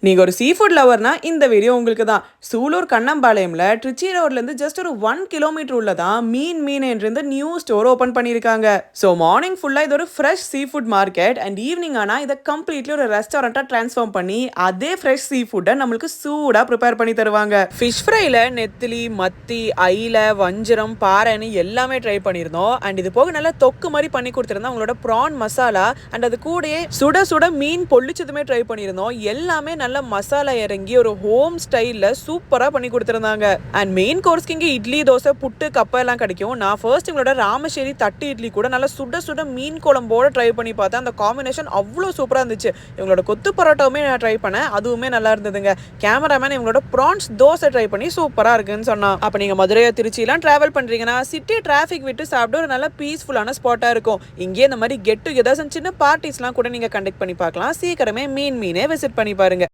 நீங்க ஒரு sea food லவர்னா இந்த வீடியோ உங்களுக்கு தான். சூலூர் கண்ணம்பாளையம்ல ட்ரிச்சி ரோட்ல இருந்து ஜஸ்ட் ஒரு 1 கிலோமீட்டர் உள்ள தான் மீன் என்ற நியூ ஸ்டோர் ஓபன் பண்ணிருக்காங்க. சோ மார்னிங் ஃபுல்லா இது ஒரு fresh seafood market and evening ஆனா இத கம்ப்ளீட்லி ஒரு ரெஸ்டாரண்டா ட்ரான்ஸ்ஃபார்ம் பண்ணி அதே ஃப்ரெஷ் சீ ஃபுட்டை நம்மளுக்கு சூடா ப்ரிப்பேர் பண்ணி தருவாங்க. ஃபிஷ் ஃப்ரைல நெத்திலி, மத்தி, ஐல, வஞ்சரம், பாறைன்னு எல்லாமே ட்ரை பண்ணியிருந்தோம். அண்ட் இது போக நல்லா தொக்கு மாதிரி பண்ணி கொடுத்துருந்தோம். அவங்களோட ப்ரான் மசாலா அண்ட் அது கூடயே சுட சுட மீன் பொள்ளிச்சதுமே ட்ரை பண்ணியிருந்தோம். எல்லாமே நல்ல மசாலா இறங்கி ஒரு ஹோம் ஸ்டைல்ல சூப்பரா பண்ணி கொடுத்துருந்தாங்க. அண்ட் மெயின் கோர்ஸ்க்கு இங்க இட்லி, தோசை, புட்டு, கப்பா எல்லாம் கிடைக்கும். நான் ஃபர்ஸ்ட் இவங்களோட ராமேஸ்வரி தட்டு இட்லி கூட நல்லா சுட சுட மீன் குழம்போட ட்ரை பண்ணி பார்த்தேன். அந்த காம்பினேஷன் அவ்வளோ சூப்பரா இருந்துச்சு. இவங்களோட கொத்து பரோட்டாவுமே நான் ட்ரை பண்ணேன், அதுவுமே நல்லா இருந்ததுங்க. கேமராமேன் இவங்களோட ப்ரான்ஸ் தோசை ட்ரை பண்ணி சூப்பரா இருக்குன்னு சொன்னான். அப்ப நீங்க மதுரை திருச்சியெல்லாம் டிராவல் பண்றீங்கன்னா சிட்டி டிராஃபிக் விட்டு சாப்பிட ஒரு நல்ல பீஸ்ஃபுல்லான ஸ்பாட்டா இருக்கும். இங்கே இந்த மாதிரி கெட் டுகெதர்ஸ் சின்ன பார்ட்டிஸ்லாம் கூட நீங்க கண்டக்ட் பண்ணி பார்க்கலாம். சீக்கிரமே மீனே விசிட் பண்ணி பாருங்க.